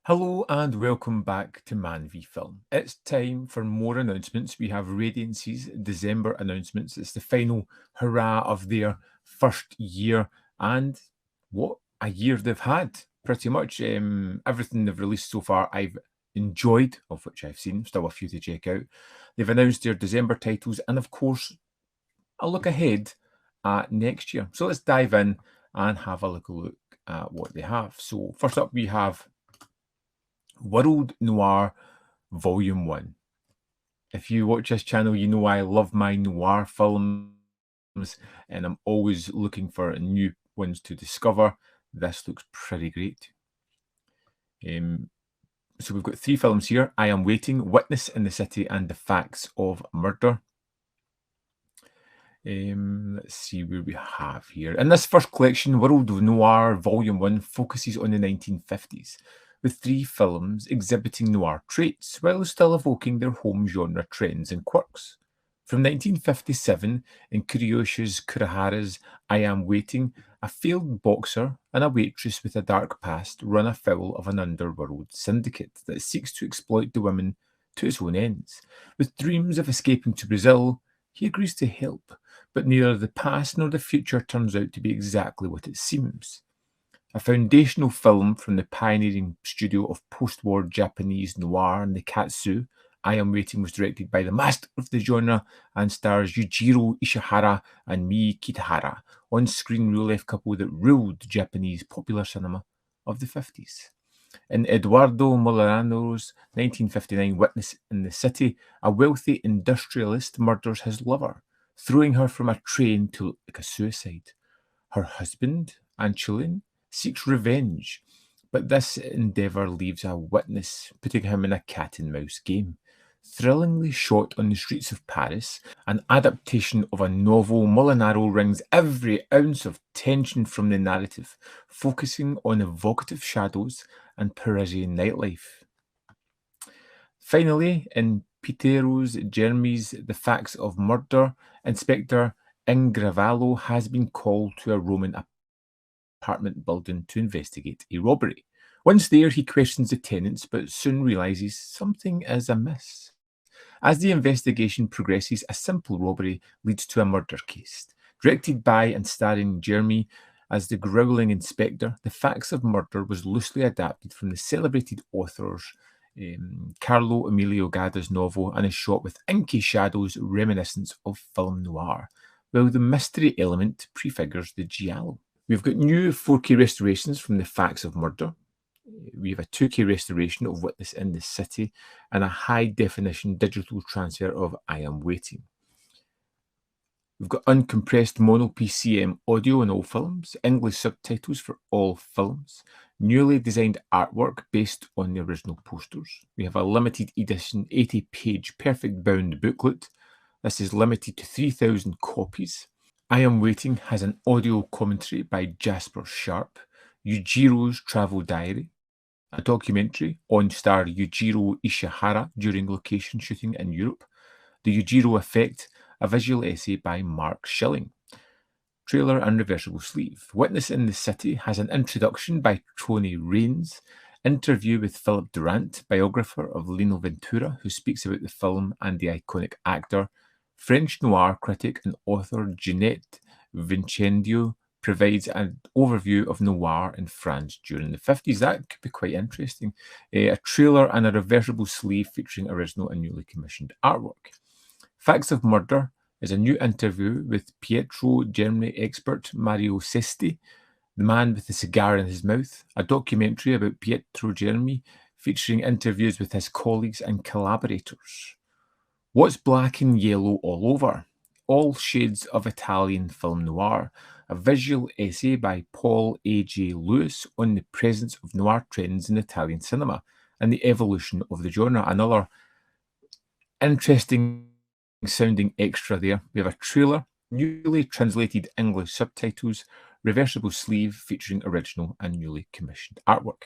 Hello and welcome back to ManVFilm. It's time for more announcements. We have Radiance's December announcements. It's the final hurrah of their first year, and what a year they've had. Pretty much everything they've released so far, I've enjoyed, of which I've seen. Still a few to check out. They've announced their December titles, and of course, a look ahead at next year. So let's dive in and have a look at what they have. So first up, we have World Noir Volume 1. If you watch this channel, you know I love my noir films and I'm always looking for new ones to discover. This looks pretty great. So we've got 3 films here. I Am Waiting, Witness in the City, and The Facts of Murder. Let's see where we have here. In this first collection, World of Noir Volume 1 focuses on the 1950s, with 3 films exhibiting noir traits while still evoking their home genre trends and quirks. From 1957, in Kuriyoshi's Kurihara's I Am Waiting, a failed boxer and a waitress with a dark past run afoul of an underworld syndicate that seeks to exploit the women to its own ends. With dreams of escaping to Brazil, he agrees to help, but neither the past nor the future turns out to be exactly what it seems. A foundational film from the pioneering studio of post-war Japanese noir Nikatsu, I Am Waiting was directed by the master of the genre and stars Yujiro Ishihara and Mii Kitahara, on-screen real-life couple that ruled Japanese popular cinema of the 50s. In Eduardo Molinari's 1959 Witness in the City, a wealthy industrialist murders his lover, throwing her from a train to look like a suicide. Her husband, Anchulin, seeks revenge, but this endeavour leaves a witness, putting him in a cat-and-mouse game. Thrillingly shot on the streets of Paris, an adaptation of a novel, Molinaro wrings every ounce of tension from the narrative, focusing on evocative shadows and Parisian nightlife. Finally, in Pietro Germi's The Facts of Murder, Inspector Ingravallo has been called to a Roman apartment building to investigate a robbery. Once there, he questions the tenants, but soon realizes something is amiss. As the investigation progresses, a simple robbery leads to a murder case. Directed by and starring Jeremy as the growling inspector, The Facts of Murder was loosely adapted from the celebrated author's Carlo Emilio Gadda's novel and is shot with inky shadows reminiscent of film noir, while the mystery element prefigures the Giallo. We've got new 4K restorations from The Facts of Murder. We have a 2K restoration of Witness in the City and a high-definition digital transfer of I Am Waiting. We've got uncompressed mono PCM audio in all films, English subtitles for all films, newly designed artwork based on the original posters. We have a limited edition 80-page perfect bound booklet. This is limited to 3,000 copies. I Am Waiting has an audio commentary by Jasper Sharp, Yujiro's Travel Diary, a documentary on star Yujiro Ishihara during location shooting in Europe, The Yujiro Effect, a visual essay by Mark Schilling. Trailer and reversible sleeve. Witness in the City has an introduction by Tony Raines, interview with Philip Durant, biographer of Lino Ventura, who speaks about the film and the iconic actor. French noir critic and author Jeanette Vincendio provides an overview of noir in France during the 50s. That could be quite interesting. A trailer and a reversible sleeve featuring original and newly commissioned artwork. Facts of Murder is a new interview with Pietro Germi expert Mario Sesti, the man with the cigar in his mouth, a documentary about Pietro Germi featuring interviews with his colleagues and collaborators. What's Black and Yellow All Over? All Shades of Italian Film Noir, a visual essay by Paul A.J. Lewis on the presence of noir trends in Italian cinema and the evolution of the genre. Another interesting sounding extra there. We have a trailer, newly translated English subtitles, reversible sleeve featuring original and newly commissioned artwork.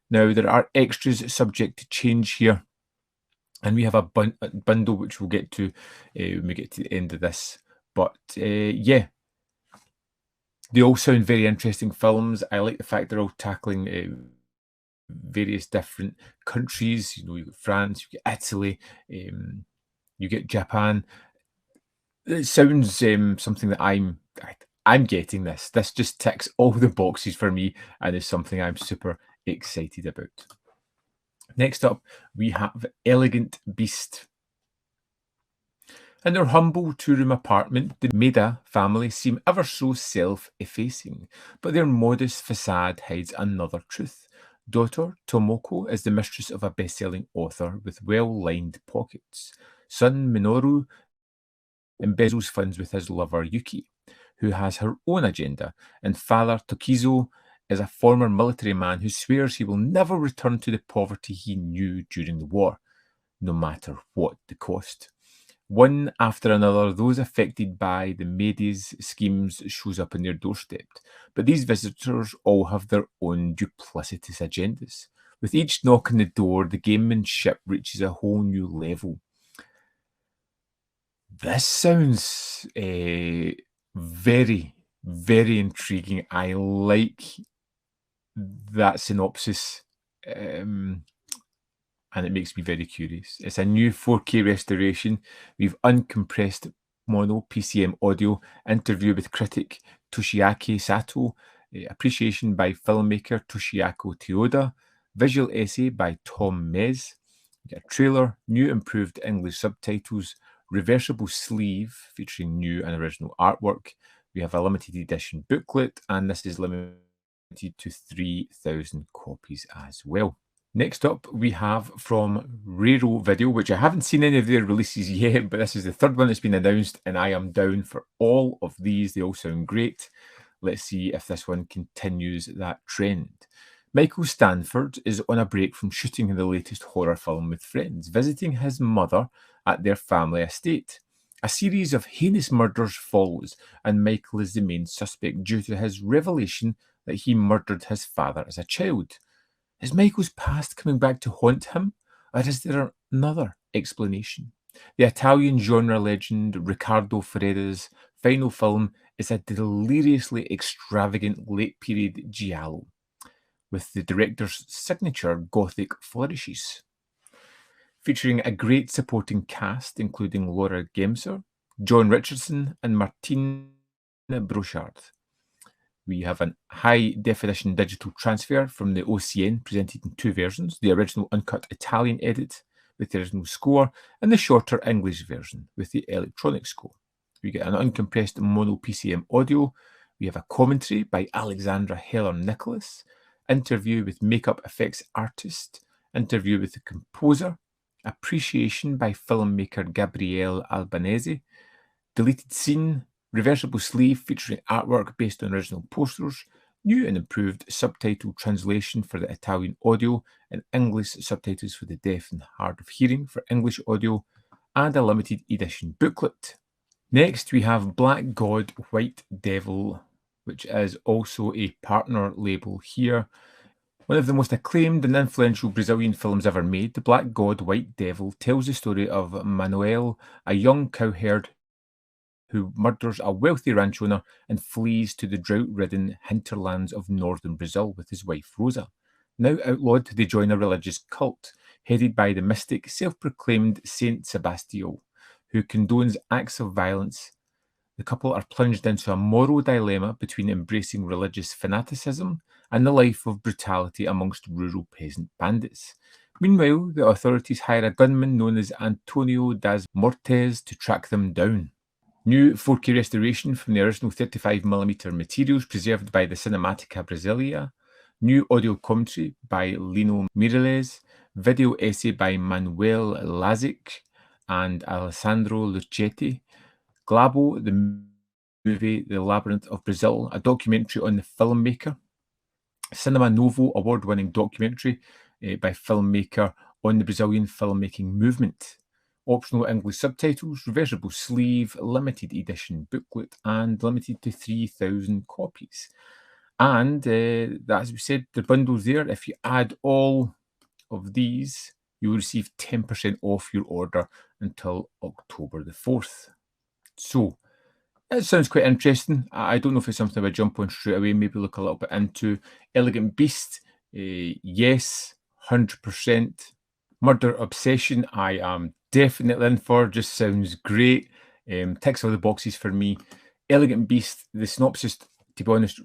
Now, there are extras subject to change here, and we have a bundle which we'll get to when we get to the end of this. But yeah, they all sound very interesting films. I like the fact they're all tackling various different countries. You know, you get France, you get Italy, you get Japan. It sounds something that I'm getting this. This just ticks all the boxes for me and is something I'm super excited about. Next up, we have Elegant Beast. In their humble two-room apartment, the Maida family seem ever so self-effacing, but their modest facade hides another truth. Daughter Tomoko is the mistress of a best-selling author with well-lined pockets. Son Minoru embezzles funds with his lover Yuki, who has her own agenda, and father Tokizo is a former military man who swears he will never return to the poverty he knew during the war, no matter what the cost. One after another, those affected by the Maida's schemes shows up on their doorstep. But these visitors all have their own duplicitous agendas. With each knock on the door, the gamemanship reaches a whole new level. This sounds very, very intriguing. I like that synopsis. And it makes me very curious. It's a new 4K restoration. We've uncompressed mono PCM audio, interview with critic Toshiaki Sato, appreciation by filmmaker Toshiako Toyoda, visual essay by Tom Mez, a trailer, new improved English subtitles, reversible sleeve featuring new and original artwork. We have a limited edition booklet, and this is limited to 3,000 copies as well. Next up, we have from Raro Video, which I haven't seen any of their releases yet, but this is the third one that's been announced, and I am down for all of these. They all sound great. Let's see if this one continues that trend. Michael Stanford is on a break from shooting the latest horror film with friends, visiting his mother at their family estate. A series of heinous murders follows, and Michael is the main suspect due to his revelation that he murdered his father as a child. Is Michael's past coming back to haunt him, or is there another explanation? The Italian genre legend Riccardo Ferrera's final film is a deliriously extravagant late-period giallo, with the director's signature Gothic flourishes. Featuring a great supporting cast including Laura Gemser, John Richardson, and Martine Brochard. We have a high-definition digital transfer from the OCN presented in two versions, the original uncut Italian edit with the original score and the shorter English version with the electronic score. We get an uncompressed mono PCM audio. We have a commentary by Alexandra Heller-Nicholas, interview with makeup effects artist, interview with the composer, appreciation by filmmaker Gabriele Albanese, deleted scene, reversible sleeve featuring artwork based on original posters, new and improved subtitle translation for the Italian audio, and English subtitles for the deaf and hard of hearing for English audio, and a limited edition booklet. Next, we have Black God, White Devil, which is also a partner label here. One of the most acclaimed and influential Brazilian films ever made, The Black God, White Devil tells the story of Manuel, a young cowherd who murders a wealthy ranch owner and flees to the drought-ridden hinterlands of northern Brazil with his wife Rosa. Now outlawed, they join a religious cult headed by the mystic, self-proclaimed Saint Sebastião, who condones acts of violence. The couple are plunged into a moral dilemma between embracing religious fanaticism and the life of brutality amongst rural peasant bandits. Meanwhile, the authorities hire a gunman known as Antonio das Mortes to track them down. New 4K restoration from the original 35mm materials preserved by the Cinematica Brasilia. New audio commentary by Lino Mireles. Video essay by Manuel Lazic and Alessandro Lucetti. Glabo, the movie The Labyrinth of Brazil, a documentary on the filmmaker. Cinema Novo award-winning documentary by filmmaker on the Brazilian filmmaking movement. Optional English subtitles, reversible sleeve, limited edition booklet, and limited to 3,000 copies. And as we said, the bundles there. If you add all of these, you will receive 10% off your order until October the 4th. So, it sounds quite interesting. I don't know if it's something I would jump on straight away, maybe look a little bit into. Elegant Beast Yes, 100%. Murder Obsession, I am definitely in for. Just sounds great. Ticks all the boxes for me. Elegant Beast, the synopsis, to be honest,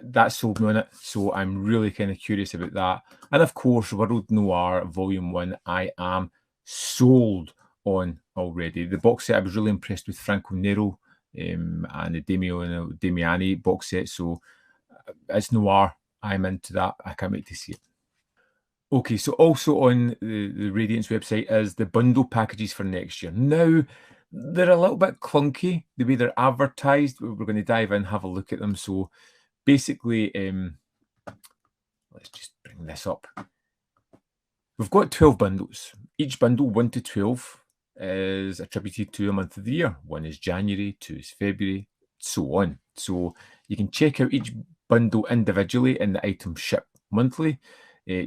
that sold me on it. So I'm really kind of curious about that. And of course, World Noir Volume 1, I am sold on already. The box set, I was really impressed with Franco Nero and the Damiani box set. So it's Noir. I'm into that. I can't wait to see it. Okay, so also on the Radiance website is the bundle packages for next year. Now, they're a little bit clunky, the way they're advertised. We're going to dive in, have a look at them. So basically, let's just bring this up. We've got 12 bundles. Each bundle, 1 to 12, is attributed to a month of the year. 1 is January, 2 is February, so on. So you can check out each bundle individually and the item ship monthly.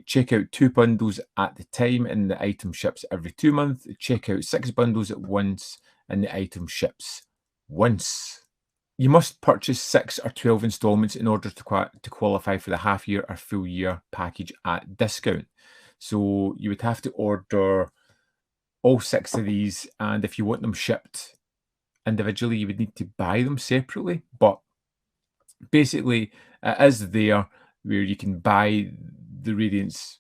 Check out 2 bundles at the time and the item ships every 2 months. Check out 6 bundles at once and the item ships once. You must purchase 6 or 12 installments in order to qualify for the half year or full year package at discount. So you would have to order all 6 of these, and if you want them shipped individually, you would need to buy them separately. But basically, it is there where you can buy the Radiance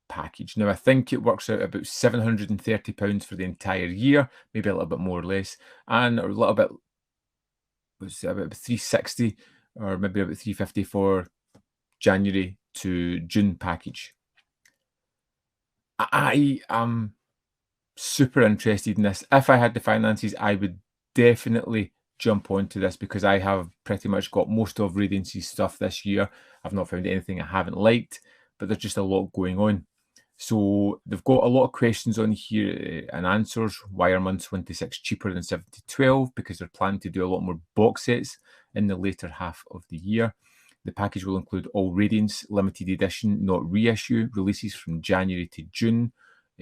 package. Now, I think it works out about £730 for the entire year, maybe a little bit more or less, and a little bit, was about £360 or maybe about £350 for January to June package. I am super interested in this. If I had the finances, I would definitely jump onto this because I have pretty much got most of Radiance's stuff this year. I've not found anything I haven't liked, but there's just a lot going on. So they've got a lot of questions on here and answers. Why are months 1 to 6 cheaper than 7 to 12? Because they're planning to do a lot more box sets in the later half of the year. The package will include all Radiance limited edition, not reissue, releases from January to June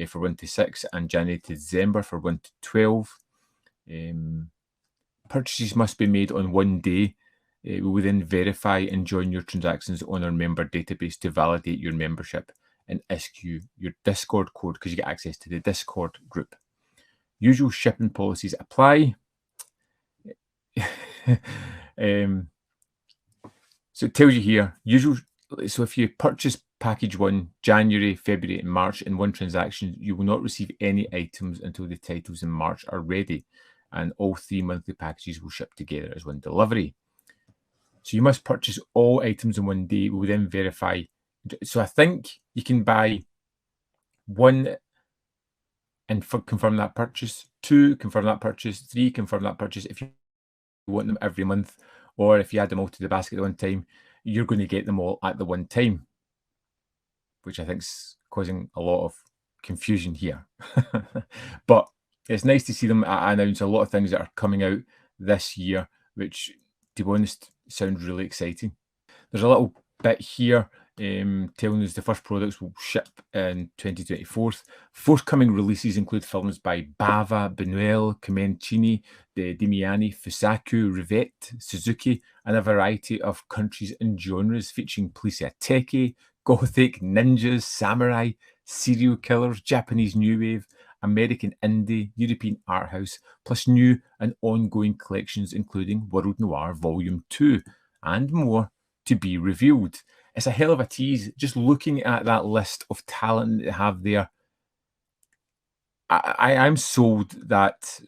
for 1 to 6 and January to December for 1 to 12. Purchases must be made on one day. We will then verify and join your transactions on our member database to validate your membership and issue your Discord code because you get access to the Discord group. Usual shipping policies apply. So it tells you here, so if you purchase package 1, January, February and March in one transaction, you will not receive any items until the titles in March are ready, and all 3 monthly packages will ship together as one delivery. So you must purchase all items in one day. We'll then verify. So I think you can buy 1 and confirm that purchase, 2, confirm that purchase, 3, confirm that purchase if you want them every month, or if you add them all to the basket at one time, you're going to get them all at the one time, which I think is causing a lot of confusion here. But it's nice to see them announce a lot of things that are coming out this year, which, to be honest, sounds really exciting. There's a little bit here telling us the first products will ship in 2024. Forthcoming releases include films by Bava, Buñuel, Comencini, Damiani, Fusaku, Rivette, Suzuki, and a variety of countries and genres featuring police teki, gothic, ninjas, samurai, serial killers, Japanese new wave, American indie, European art house, plus new and ongoing collections including World Noir Volume 2 and more to be revealed. It's a hell of a tease. Just looking at that list of talent that they have there, I'm sold that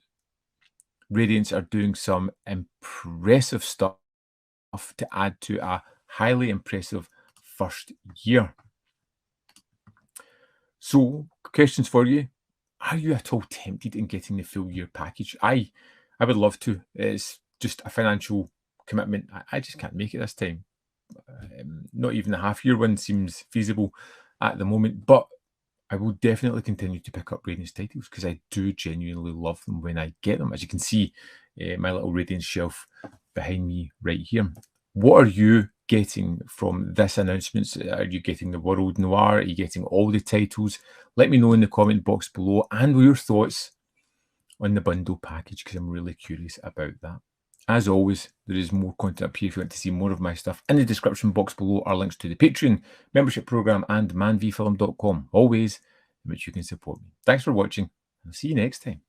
Radiance are doing some impressive stuff to add to a highly impressive first year. So, questions for you. Are you at all tempted in getting the full year package? I would love to. It's just a financial commitment. I just can't make it this time. Not even the half year one seems feasible at the moment, but I will definitely continue to pick up Radiance titles because I do genuinely love them when I get them. As you can see, my little Radiance shelf behind me right here. What are you getting from this announcement? Are you getting the World Noir? Are you getting all the titles? Let me know in the comment box below and your thoughts on the bundle package because I'm really curious about that. As always, there is more content up here if you want to see more of my stuff. In the description box below are links to the Patreon membership program and manvfilm.com, all ways in which you can support me. Thanks for watching. I'll see you next time.